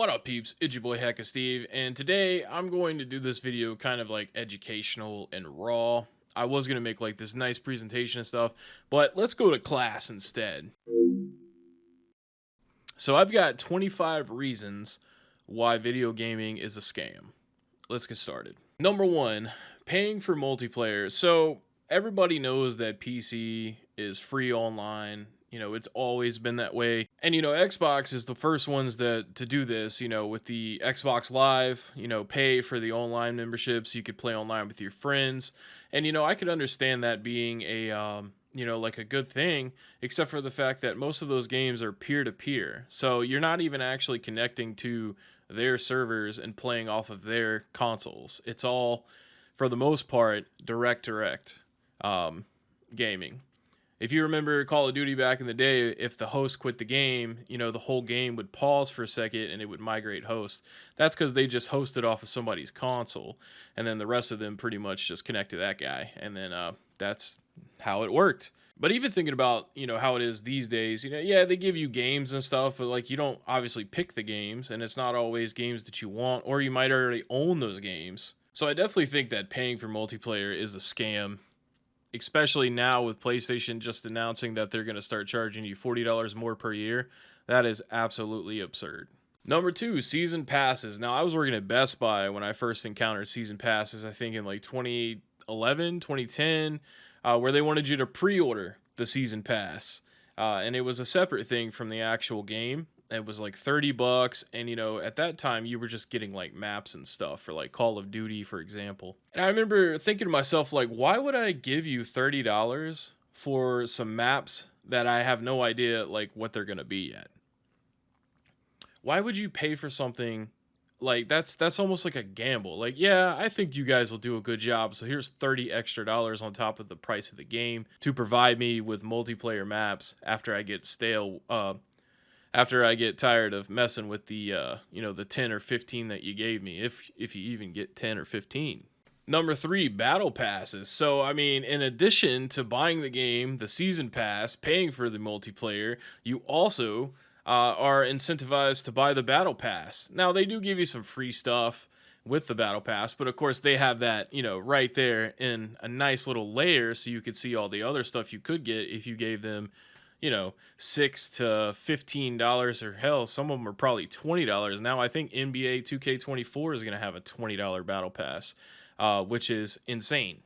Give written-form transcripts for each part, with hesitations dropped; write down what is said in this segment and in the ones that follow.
What up, peeps? It's your boy Heckin Steve, and today I'm going to do this video kind of like educational and raw. I was going to make like this nice presentation and stuff, but let's go to class instead. So I've got 25 reasons why video gaming is a scam. Let's get started. Number one, paying for multiplayer. So everybody knows that PC is free online. It's always been that way. And, Xbox is the first ones to do this, with the Xbox Live, pay for the online memberships. You could play online with your friends. And, I could understand that being like a good thing, except for the fact that most of those games are peer to peer. So you're not even actually connecting to their servers and playing off of their consoles. It's all, for the most part, direct gaming. If you remember Call of Duty back in the day, if the host quit the game, the whole game would pause for a second and it would migrate host. That's because they just hosted off of somebody's console, and then the rest of them pretty much just connect to that guy, and then that's how it worked. But even thinking about, how it is these days, yeah, they give you games and stuff, but like you don't obviously pick the games, and it's not always games that you want, or you might already own those games. So I definitely think that paying for multiplayer is a scam. Especially now with PlayStation just announcing that they're going to start charging you $40 more per year. That is absolutely absurd. Number two, season passes. Now, I was working at Best Buy when I first encountered season passes, I think in like 2011, 2010, where they wanted you to pre-order the season pass. And it was a separate thing from the actual game. It was like $30, and at that time you were just getting like maps and stuff for like Call of Duty, for example. And I remember thinking to myself, like, why would I give you $30 for some maps that I have no idea like what they're gonna be yet? Why would you pay for something like that's almost like a gamble? Like, yeah, I think you guys will do a good job, so here's $30 extra on top of the price of the game to provide me with multiplayer maps after I get after I get tired of messing with the the 10 or 15 that you gave me, if you even get 10 or 15. Number three, battle passes. So I mean, in addition to buying the game, the season pass, paying for the multiplayer, you also are incentivized to buy the battle pass. Now, they do give you some free stuff with the battle pass, but of course they have that right there in a nice little layer, so you could see all the other stuff you could get if you gave them $6 to $15, or hell, some of them are probably $20 now. I think NBA 2K24 is going to have a $20 battle pass, which is insane.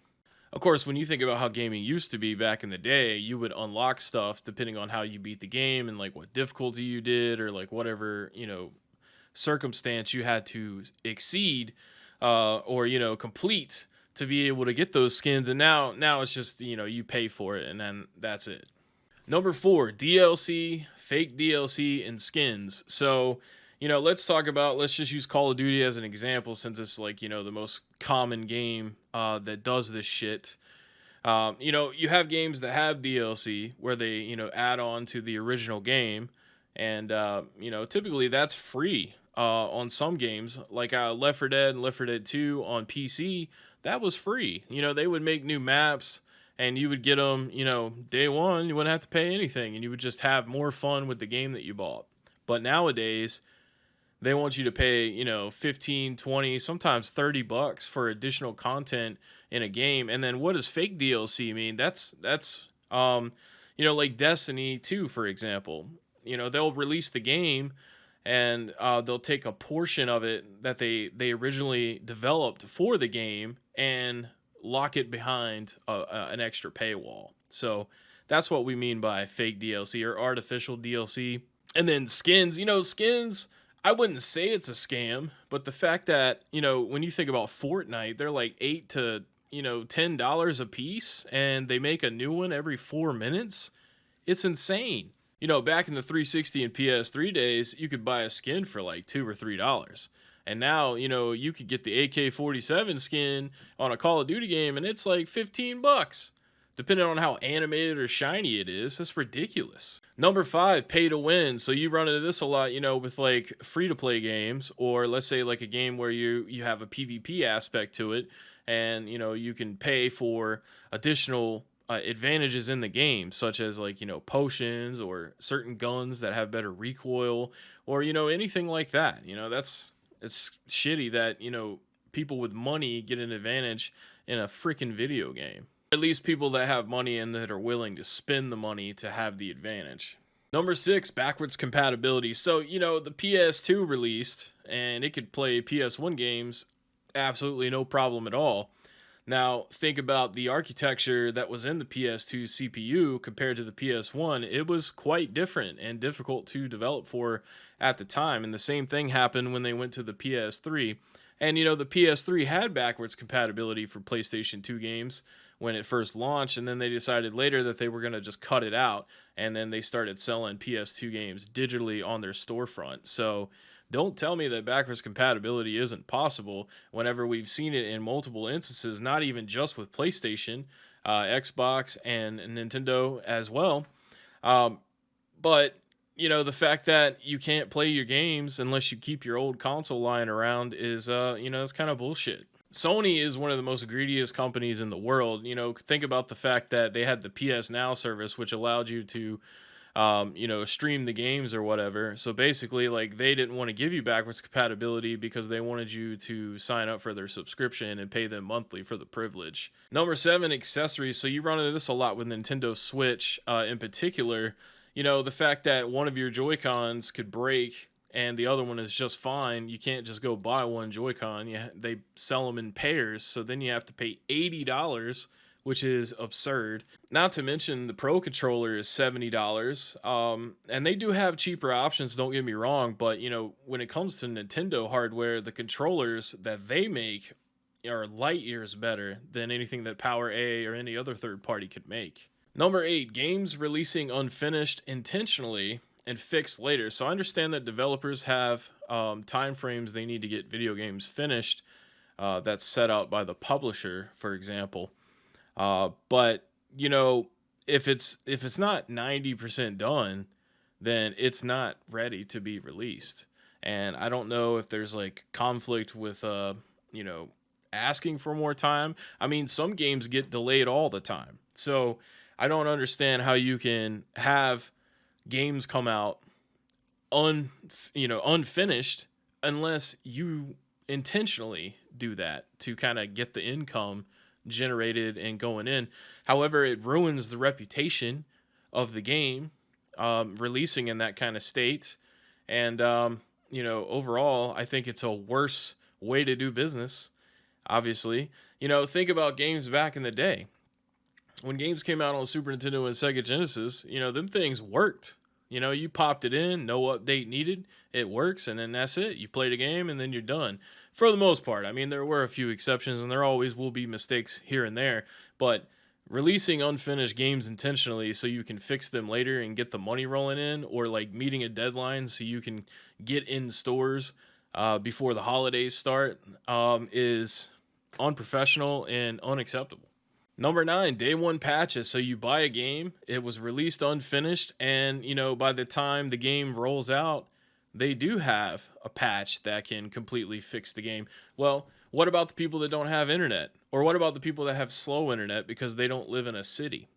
Of course, when you think about how gaming used to be back in the day, you would unlock stuff depending on how you beat the game and like what difficulty you did, or like whatever circumstance you had to exceed or complete to be able to get those skins. And now it's just you pay for it and then that's it. Number four, DLC, fake DLC, and skins. So, let's just use Call of Duty as an example, since it's like, the most common game that does this shit. You have games that have DLC where they, add on to the original game. And, typically that's free on some games. Like Left 4 Dead and Left 4 Dead 2 on PC, that was free. They would make new maps, and you would get them, day one. You wouldn't have to pay anything, and you would just have more fun with the game that you bought. But nowadays, they want you to pay, 15, 20, sometimes $30 for additional content in a game. And then what does fake DLC mean? That's like Destiny 2, for example. They'll release the game, and they'll take a portion of it that they originally developed for the game and lock it behind an extra paywall. So that's what we mean by fake DLC or artificial DLC. And then skins, skins, I wouldn't say it's a scam, but the fact that, when you think about Fortnite, they're like $8 to, $10 a piece, and they make a new one every 4 minutes. It's insane. Back in the 360 and PS3 days, you could buy a skin for like $2 or $3. And now, you could get the AK-47 skin on a Call of Duty game, and it's like $15. Depending on how animated or shiny it is, that's ridiculous. Number five, pay to win. So you run into this a lot, with like free-to-play games, or let's say like a game where you have a PvP aspect to it, and, you can pay for additional advantages in the game, such as like, potions or certain guns that have better recoil, or, anything like that. It's shitty that, people with money get an advantage in a freaking video game. At least people that have money and that are willing to spend the money to have the advantage. Number 6, backwards compatibility. So, the PS2 released and it could play PS1 games absolutely no problem at all. Now, think about the architecture that was in the PS2 CPU compared to the PS1. It was quite different and difficult to develop for at the time. And the same thing happened when they went to the PS3. And, the PS3 had backwards compatibility for PlayStation 2 games when it first launched. And then they decided later that they were going to just cut it out. And then they started selling PS2 games digitally on their storefront. So, don't tell me that backwards compatibility isn't possible whenever we've seen it in multiple instances, not even just with PlayStation, Xbox, and Nintendo as well. But, the fact that you can't play your games unless you keep your old console lying around is, it's kind of bullshit. Sony is one of the most greediest companies in the world. Think about the fact that they had the PS Now service, which allowed you to stream the games or whatever. So basically, like, they didn't want to give you backwards compatibility because they wanted you to sign up for their subscription and pay them monthly for the privilege. Number 7, accessories. So you run into this a lot with Nintendo Switch in particular. The fact that one of your Joy-Cons could break and the other one is just fine. You can't just go buy one Joy-Con. They sell them in pairs, so then you have to pay $80, which is absurd. Not to mention the Pro controller is $70. And they do have cheaper options, don't get me wrong, but when it comes to Nintendo hardware, the controllers that they make are light years better than anything that Power A or any other third party could make. Number 8, games releasing unfinished intentionally and fixed later. So I understand that developers have time frames they need to get video games finished. That's set out by the publisher, for example. But if it's not 90% done, then it's not ready to be released. And I don't know if there's like conflict with asking for more time. I mean, some games get delayed all the time. So I don't understand how you can have games come out unfinished unless you intentionally do that to kind of get the income generated and going in. However, it ruins the reputation of the game releasing in that kind of state. And overall, I think it's a worse way to do business. Obviously, think about games back in the day. When games came out on Super Nintendo and Sega Genesis, them things worked. You popped it in, no update needed. It works, and then that's it. You played a game, and then you're done. For the most part. I mean, there were a few exceptions, and there always will be mistakes here and there. But releasing unfinished games intentionally so you can fix them later and get the money rolling in, or like meeting a deadline so you can get in stores before the holidays start, is unprofessional and unacceptable. Number 9, day one patches. So you buy a game, it was released unfinished, and by the time the game rolls out, they do have a patch that can completely fix the game. Well, what about the people that don't have internet? Or what about the people that have slow internet because they don't live in a city?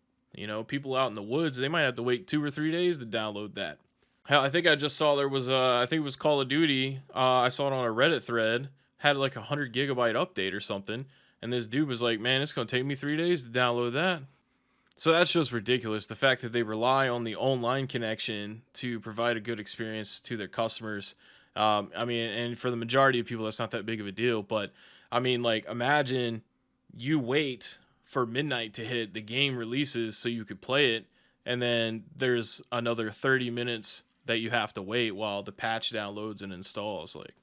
People out in the woods, they might have to wait 2 or 3 days to download that. Hell, I think I just saw there was I think it was Call of Duty. I saw it on a Reddit thread, had like a 100 gigabyte update or something. And this dude was like, man, it's going to take me 3 days to download that. So that's just ridiculous. The fact that they rely on the online connection to provide a good experience to their customers. And for the majority of people, that's not that big of a deal. But imagine you wait for midnight to hit, the game releases so you could play it. And then there's another 30 minutes that you have to wait while the patch downloads and installs. Like,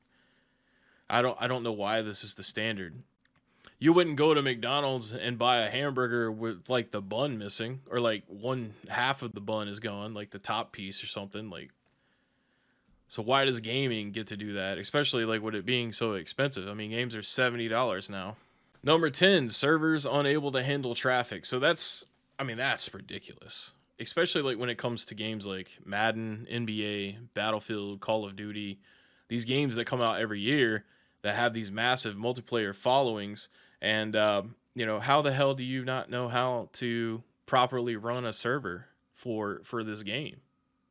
I don't know why this is the standard. You wouldn't go to McDonald's and buy a hamburger with like the bun missing, or like one half of the bun is gone, like the top piece or something. Like, so why does gaming get to do that? Especially like with it being so expensive. I mean, games are $70 now. Number 10, servers unable to handle traffic. So that's ridiculous. Especially like when it comes to games like Madden, NBA, Battlefield, Call of Duty, these games that come out every year that have these massive multiplayer followings. And, how the hell do you not know how to properly run a server for this game?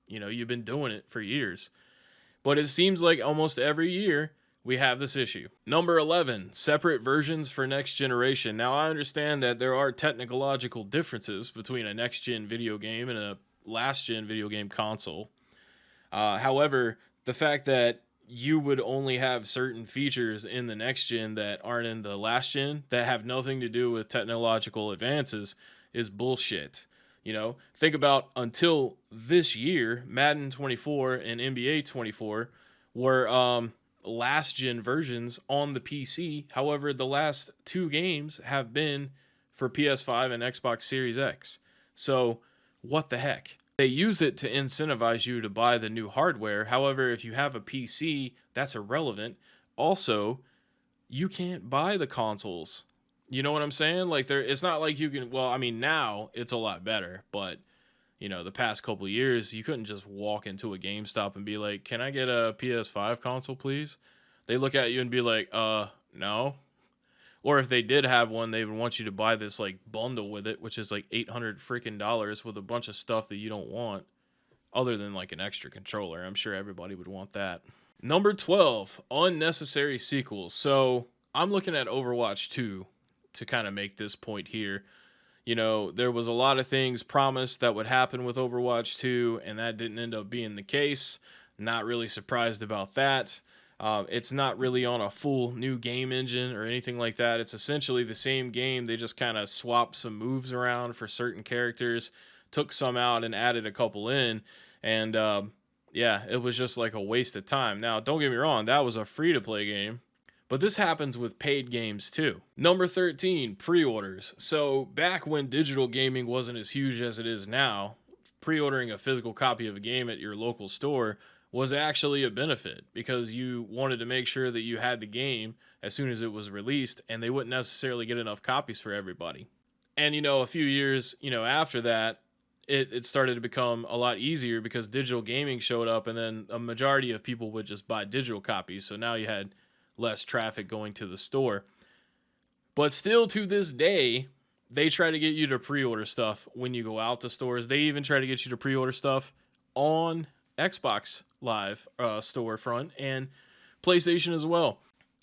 You've been doing it for years. But it seems like almost every year we have this issue. Number 11, separate versions for next generation. Now, I understand that there are technological differences between a next gen video game and a last gen video game console. However, the fact that you would only have certain features in the next gen that aren't in the last gen that have nothing to do with technological advances is bullshit. Think about until this year, Madden 24 and NBA 24 were last gen versions on the PC. However, the last two games have been for PS5 and Xbox Series X. So, what the heck? They use it to incentivize you to buy the new hardware. However, if you have a PC, that's irrelevant. Also, you can't buy the consoles. You know what I'm saying? Like, it's not like you can. Well, I mean, now it's a lot better, but the past couple of years, you couldn't just walk into a GameStop and be like, "Can I get a PS5 console, please?" They look at you and be like, no." Or if they did have one, they would want you to buy this like bundle with it, which is like $800 freaking dollars with a bunch of stuff that you don't want, other than like an extra controller. I'm sure everybody would want that. Number 12, unnecessary sequels. So I'm looking at Overwatch 2 to kind of make this point here. There was a lot of things promised that would happen with Overwatch 2, and that didn't end up being the case. Not really surprised about that. It's not really on a full new game engine or anything like that. It's essentially the same game. They just kind of swapped some moves around for certain characters, took some out and added a couple in. And yeah, it was just like a waste of time. Now, don't get me wrong, that was a free-to-play game. But this happens with paid games too. Number 13, pre-orders. So back when digital gaming wasn't as huge as it is now, pre-ordering a physical copy of a game at your local store was actually a benefit because you wanted to make sure that you had the game as soon as it was released, and they wouldn't necessarily get enough copies for everybody. And, a few years, after that, it started to become a lot easier because digital gaming showed up, and then a majority of people would just buy digital copies. So now you had less traffic going to the store. But still to this day, they try to get you to pre-order stuff when you go out to stores. They even try to get you to pre-order stuff on Xbox Live storefront and PlayStation as well.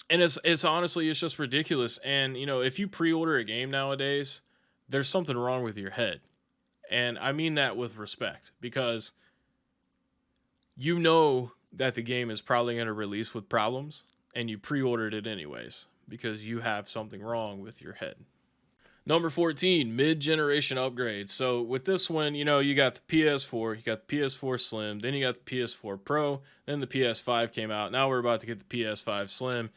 And it's honestly, it's just ridiculous. And, if you pre-order a game nowadays, there's something wrong with your head. And I mean that with respect, because that the game is probably going to release with problems, and you pre-ordered it anyways because you have something wrong with your head. Number 14, mid-generation upgrades. So with this one, you got the PS4, you got the PS4 Slim, then you got the PS4 Pro, then the PS5 came out. Now we're about to get the PS5 Slim.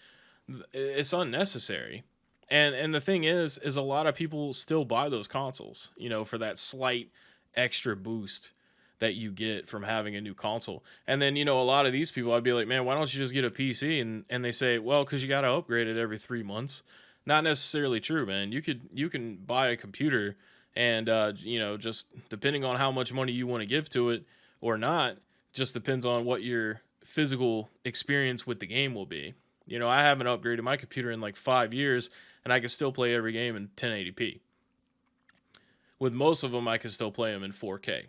It's unnecessary. And the thing is a lot of people still buy those consoles, for that slight extra boost that you get from having a new console. And then, a lot of these people, I'd be like, man, why don't you just get a PC? And they say, well, because you got to upgrade it every 3 months. Not necessarily true, man. You can buy a computer and, just depending on how much money you want to give to it or not, just depends on what your physical experience with the game will be. I haven't upgraded my computer in like 5 years, and I can still play every game in 1080p. With most of them, I can still play them in 4K.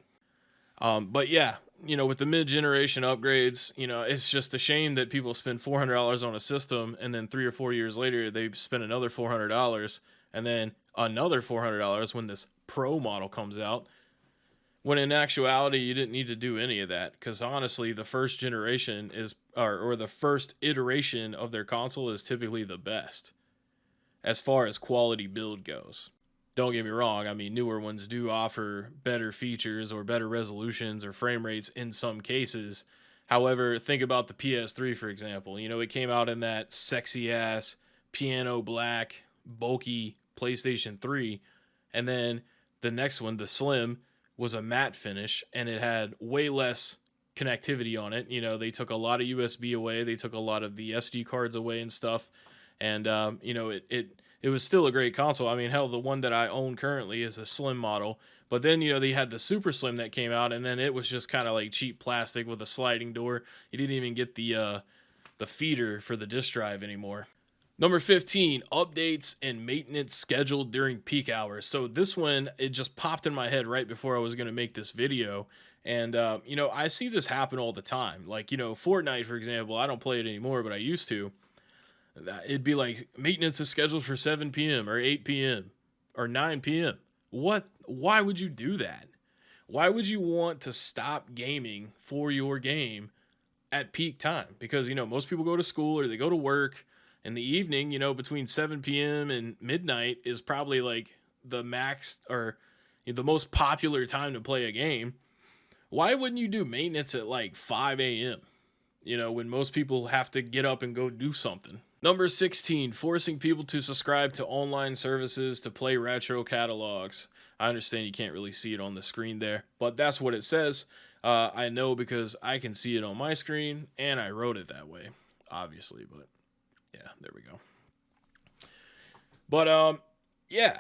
But yeah, with the mid-generation upgrades, it's just a shame that people spend $400 on a system, and then 3 or 4 years later, they spend another $400, and then another $400 when this Pro model comes out. When in actuality, you didn't need to do any of that, because honestly, the first generation or the first iteration of their console is typically the best as far as quality build goes. Don't get me wrong, I mean, newer ones do offer better features or better resolutions or frame rates in some cases. However, think about the PS3, for example. It came out in that sexy-ass piano black, bulky PlayStation 3, and then the next one, the Slim, was a matte finish, and it had way less connectivity on it. They took a lot of USB away, they took a lot of the SD cards away and stuff, and it was still a great console. I mean, hell, the one that I own currently is a Slim model. But then, they had the Super Slim that came out, and then it was just kind of like cheap plastic with a sliding door. You didn't even get the feeder for the disk drive anymore. Number 15, updates and maintenance scheduled during peak hours. So this one, it just popped in my head right before I was going to make this video. And, I see this happen all the time. Like, Fortnite, for example, I don't play it anymore, but I used to. It'd be like maintenance is scheduled for 7 p.m. or 8 p.m. or 9 p.m. What? Why would you do that? Why would you want to stop gaming for your game at peak time? Because, most people go to school or they go to work in the evening, between 7 p.m. and midnight is probably like the max or the most popular time to play a game. Why wouldn't you do maintenance at like 5 a.m.? When most people have to get up and go do something. Number 16, forcing people to subscribe to online services to play retro catalogs. I understand you can't really see it on the screen there, but that's what it says. I know because I can see it on my screen, and I wrote it that way, obviously, but yeah, there we go. But, yeah.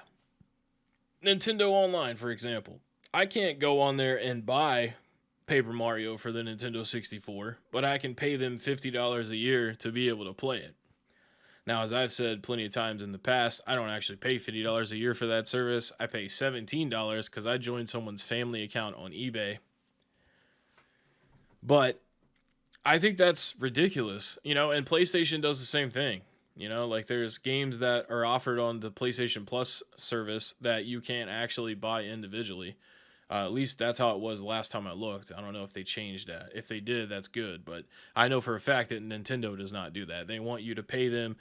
Nintendo Online, for example. I can't go on there and buy Paper Mario for the Nintendo 64, but I can pay them $50 a year to be able to play it. Now, as I've said plenty of times in the past, I don't actually pay $50 a year for that service. I pay $17 because I joined someone's family account on eBay. But I think that's ridiculous, and PlayStation does the same thing. Like there's games that are offered on the PlayStation Plus service that you can't actually buy individually. At least that's how it was last time I looked. I don't know if they changed that. If they did, that's good. But I know for a fact that Nintendo does not do that. They want you to pay them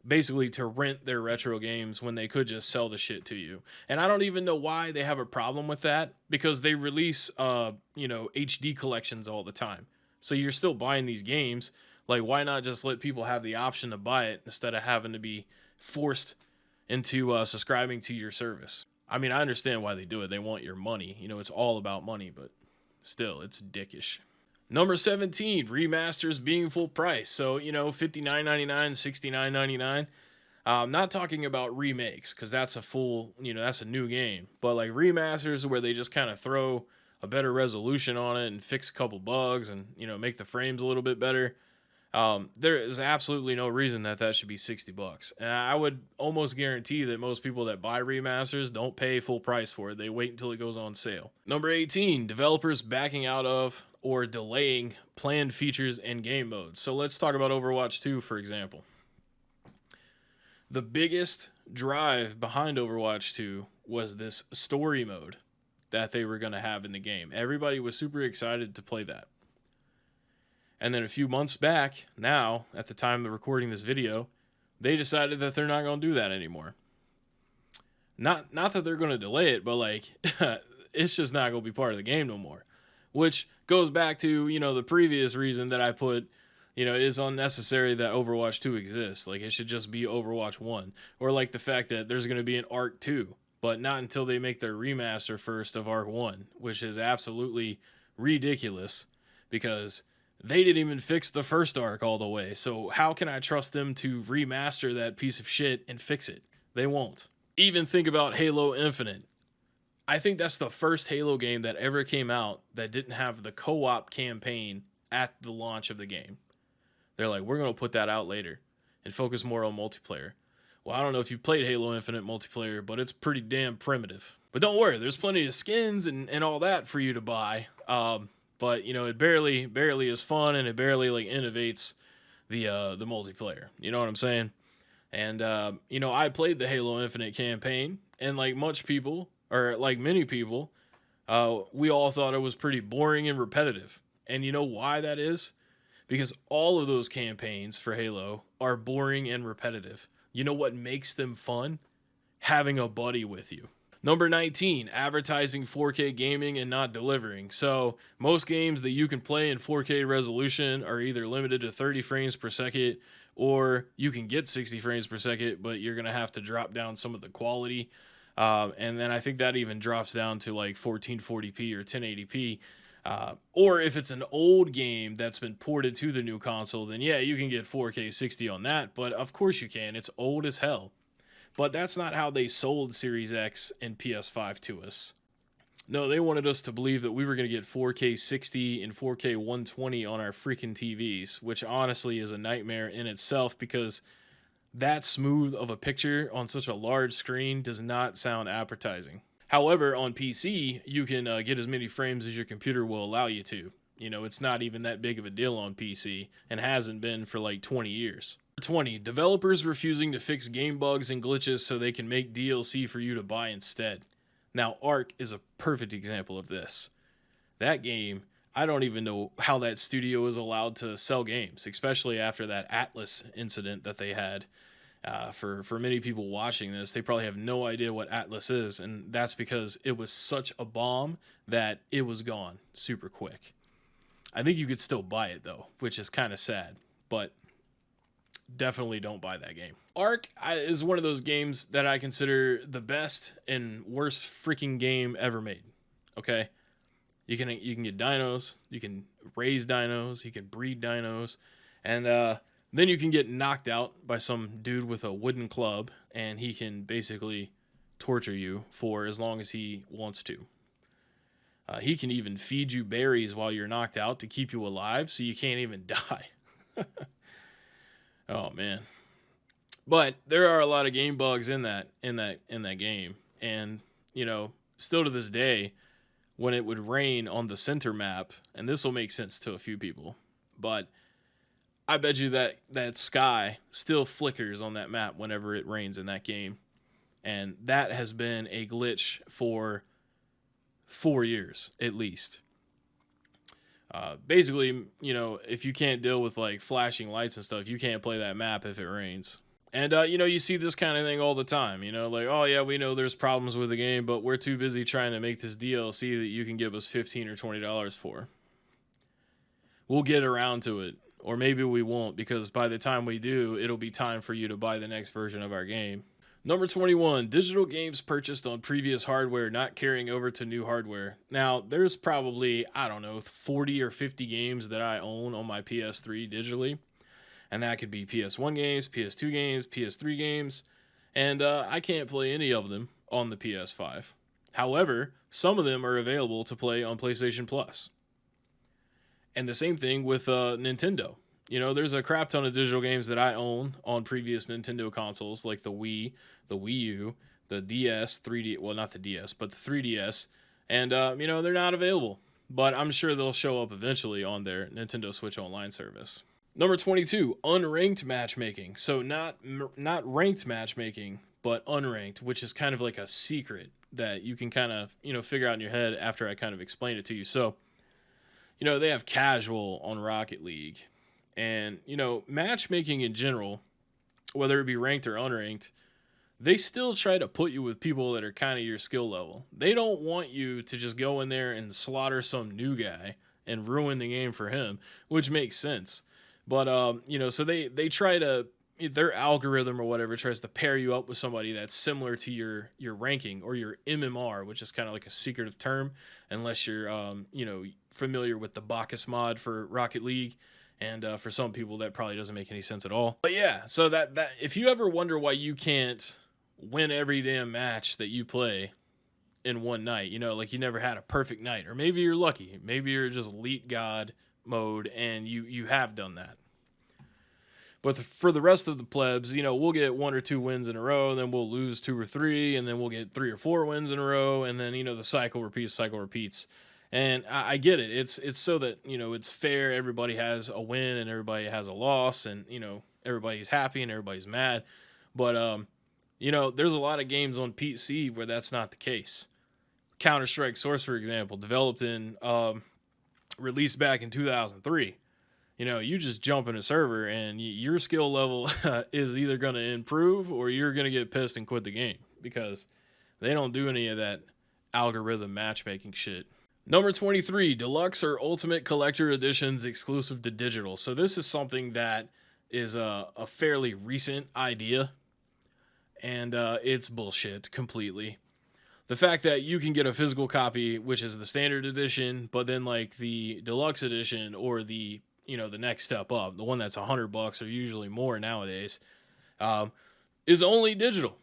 basically to rent their retro games when they could just sell the shit to you. And I don't even know why they have a problem with that, because they release, HD collections all the time. So you're still buying these games. Like, why not just let people have the option to buy it instead of having to be forced into subscribing to your service? I mean, I understand why they do it. They want your money. It's all about money, but still, it's dickish. Number 17, remasters being full price. So, $59.99, $69.99. I'm not talking about remakes, because that's a full, that's a new game. But like remasters where they just kind of throw a better resolution on it and fix a couple bugs and, make the frames a little bit better. There is absolutely no reason that should be $60. And I would almost guarantee that most people that buy remasters don't pay full price for it. They wait until it goes on sale. Number 18, developers backing out of or delaying planned features and game modes. So let's talk about Overwatch 2, for example. The biggest drive behind Overwatch 2 was this story mode that they were going to have in the game. Everybody was super excited to play that. And then a few months back, now, at the time of recording this video, they decided that they're not going to do that anymore. Not that they're going to delay it, but like, it's just not going to be part of the game no more. Which goes back to, the previous reason that I put, it is unnecessary that Overwatch 2 exists. Like, it should just be Overwatch 1. Or like the fact that there's going to be an Arc 2, but not until they make their remaster first of Arc 1, which is absolutely ridiculous because they didn't even fix the first Arc all the way. So how can I trust them to remaster that piece of shit and fix it? They won't. Even think about Halo Infinite. I think that's the first Halo game that ever came out that didn't have the co-op campaign at the launch of the game. They're like, we're going to put that out later and focus more on multiplayer. Well, I don't know if you've played Halo Infinite multiplayer, but it's pretty damn primitive. But don't worry, there's plenty of skins and all that for you to buy. But, it barely is fun, and it barely like innovates the multiplayer. You know what I'm saying? And, I played the Halo Infinite campaign, and like many people, we all thought it was pretty boring and repetitive. And you know why that is? Because all of those campaigns for Halo are boring and repetitive. You know what makes them fun? Having a buddy with you. Number 19, advertising 4K gaming and not delivering. So most games that you can play in 4K resolution are either limited to 30 frames per second, or you can get 60 frames per second, but you're going to have to drop down some of the quality. And then I think that even drops down to like 1440p or 1080p. Or if it's an old game that's been ported to the new console, then yeah, you can get 4K 60 on that. But of course you can. It's old as hell. But that's not how they sold Series X and PS5 to us. No, they wanted us to believe that we were going to get 4K 60 and 4K 120 on our freaking TVs, which honestly is a nightmare in itself because that smooth of a picture on such a large screen does not sound appetizing. However, on PC, you can get as many frames as your computer will allow you to. It's not even that big of a deal on PC and hasn't been for like 20 years. 20. Developers refusing to fix game bugs and glitches so they can make DLC for you to buy instead. Now, Ark is a perfect example of this. That game, I don't even know how that studio is allowed to sell games, especially after that Atlas incident that they had. For many people watching this, they probably have no idea what Atlas is, and that's because it was such a bomb that it was gone super quick. I think you could still buy it though, which is kind of sad, but definitely don't buy that game. Ark is one of those games that I consider the best and worst freaking game ever made. Okay, you can get dinos, you can raise dinos, you can breed dinos, and then you can get knocked out by some dude with a wooden club, and he can basically torture you for as long as he wants to. He can even feed you berries while you're knocked out to keep you alive, so you can't even die. Oh man! But there are a lot of game bugs in that game, and still to this day, when it would rain on the center map, and this will make sense to a few people, but I bet you that sky still flickers on that map whenever it rains in that game. And that has been a glitch for 4 years, at least. Basically, if you can't deal with like flashing lights and stuff, you can't play that map if it rains. And, you see this kind of thing all the time, like, oh yeah, we know there's problems with the game, but we're too busy trying to make this DLC that you can give us $15 or $20 for. We'll get around to it. Or maybe we won't, because by the time we do, it'll be time for you to buy the next version of our game. Number 21, digital games purchased on previous hardware not carrying over to new hardware. Now, there's probably, 40 or 50 games that I own on my PS3 digitally. And that could be PS1 games, PS2 games, PS3 games. And I can't play any of them on the PS5. However, some of them are available to play on PlayStation Plus. And the same thing with Nintendo. There's a crap ton of digital games that I own on previous Nintendo consoles, like the Wii, the Wii U, the DS, 3D, well, not the DS, but the 3DS. And, they're not available. But I'm sure they'll show up eventually on their Nintendo Switch Online service. Number 22, unranked matchmaking. So not ranked matchmaking, but unranked, which is kind of like a secret that you can kind of, figure out in your head after I kind of explain it to you. So, they have casual on Rocket League. And, matchmaking in general, whether it be ranked or unranked, they still try to put you with people that are kind of your skill level. They don't want you to just go in there and slaughter some new guy and ruin the game for him, which makes sense. But, so they try to, their algorithm or whatever tries to pair you up with somebody that's similar to your ranking or your MMR, which is kind of like a secretive term, unless you're, familiar with the Bacchus mod for Rocket League. And for some people, that probably doesn't make any sense at all. But yeah, so that if you ever wonder why you can't win every damn match that you play in one night, like you never had a perfect night, or maybe you're lucky, maybe you're just elite god mode and you have done that. But for the rest of the plebs, we'll get 1 or 2 wins in a row, then we'll lose 2 or 3, and then we'll get 3 or 4 wins in a row, and then, the cycle repeats. And I get it. It's so that, it's fair. Everybody has a win and everybody has a loss, and, everybody's happy and everybody's mad. But, there's a lot of games on PC where that's not the case. Counter-Strike Source, for example, developed in, released back in 2003. You just jump in a server and your skill level is either going to improve or you're going to get pissed and quit the game because they don't do any of that algorithm matchmaking shit. Number 23, Deluxe or Ultimate Collector Editions exclusive to digital. So this is something that is a fairly recent idea, and it's bullshit completely. The fact that you can get a physical copy, which is the standard edition, but then like the deluxe edition or the the next step up, the one that's $100 or usually more nowadays, is only digital.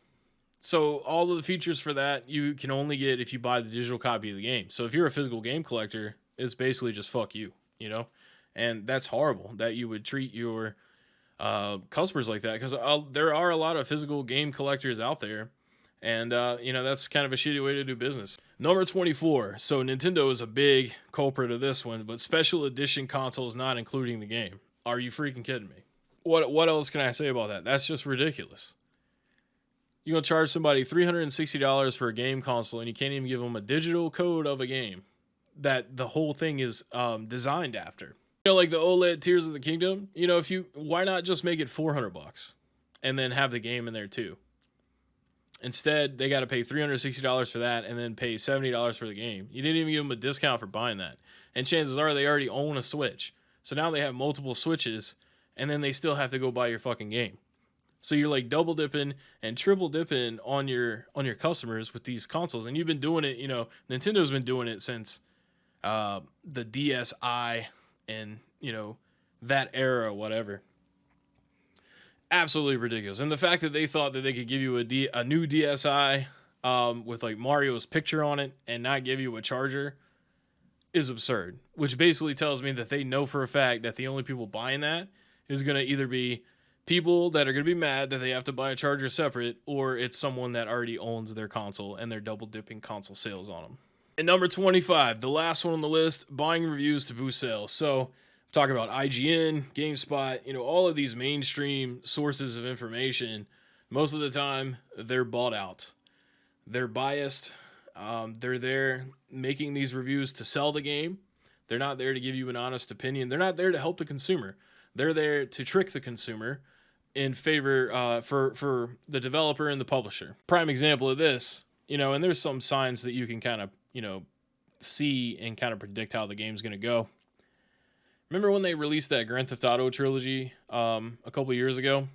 So all of the features for that you can only get if you buy the digital copy of the game. So if you're a physical game collector, it's basically just fuck you, and that's horrible that you would treat your customers like that, because there are a lot of physical game collectors out there And, that's kind of a shitty way to do business. Number 24. So Nintendo is a big culprit of this one, but special edition consoles not including the game. Are you freaking kidding me? What else can I say about that? That's just ridiculous. You're going to charge somebody $360 for a game console and you can't even give them a digital code of a game that the whole thing is designed after. Like the OLED Tears of the Kingdom, why not just make it $400 and then have the game in there too? Instead, they got to pay $360 for that and then pay $70 for the game. You didn't even give them a discount for buying that. And chances are they already own a Switch. So now they have multiple Switches and then they still have to go buy your fucking game. So you're like double dipping and triple dipping on your customers with these consoles. And you've been doing it, Nintendo's been doing it since the DSi and, that era, whatever. Absolutely ridiculous. And the fact that they thought that they could give you a new DSi with like Mario's picture on it and not give you a charger is absurd. Which basically tells me that they know for a fact that the only people buying that is going to either be people that are going to be mad that they have to buy a charger separate, or it's someone that already owns their console and they're double dipping console sales on them. And number 25, the last one on the list, buying reviews to boost sales. So talking about IGN, GameSpot, all of these mainstream sources of information, most of the time they're bought out. They're biased. They're there making these reviews to sell the game. They're not there to give you an honest opinion. They're not there to help the consumer. They're there to trick the consumer in favor for the developer and the publisher. Prime example of this, and there's some signs that you can kind of, see and kind of predict how the game's going to go. Remember when they released that Grand Theft Auto trilogy a couple years ago?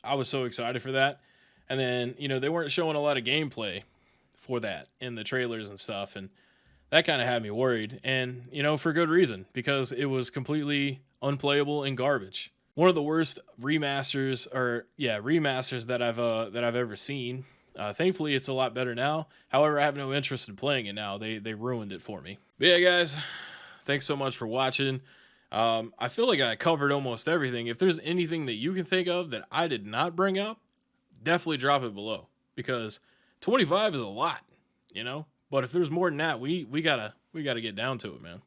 I was so excited for that. And then, they weren't showing a lot of gameplay for that in the trailers and stuff. And that kind of had me worried. And, for good reason, because it was completely unplayable and garbage. One of the worst remasters that I've ever seen. Thankfully, it's a lot better now. However, I have no interest in playing it now. They ruined it for me. But yeah, guys, thanks so much for watching. I feel like I covered almost everything. If there's anything that you can think of that I did not bring up, definitely drop it below, because 25 is a lot, But if there's more than that, we gotta get down to it, man.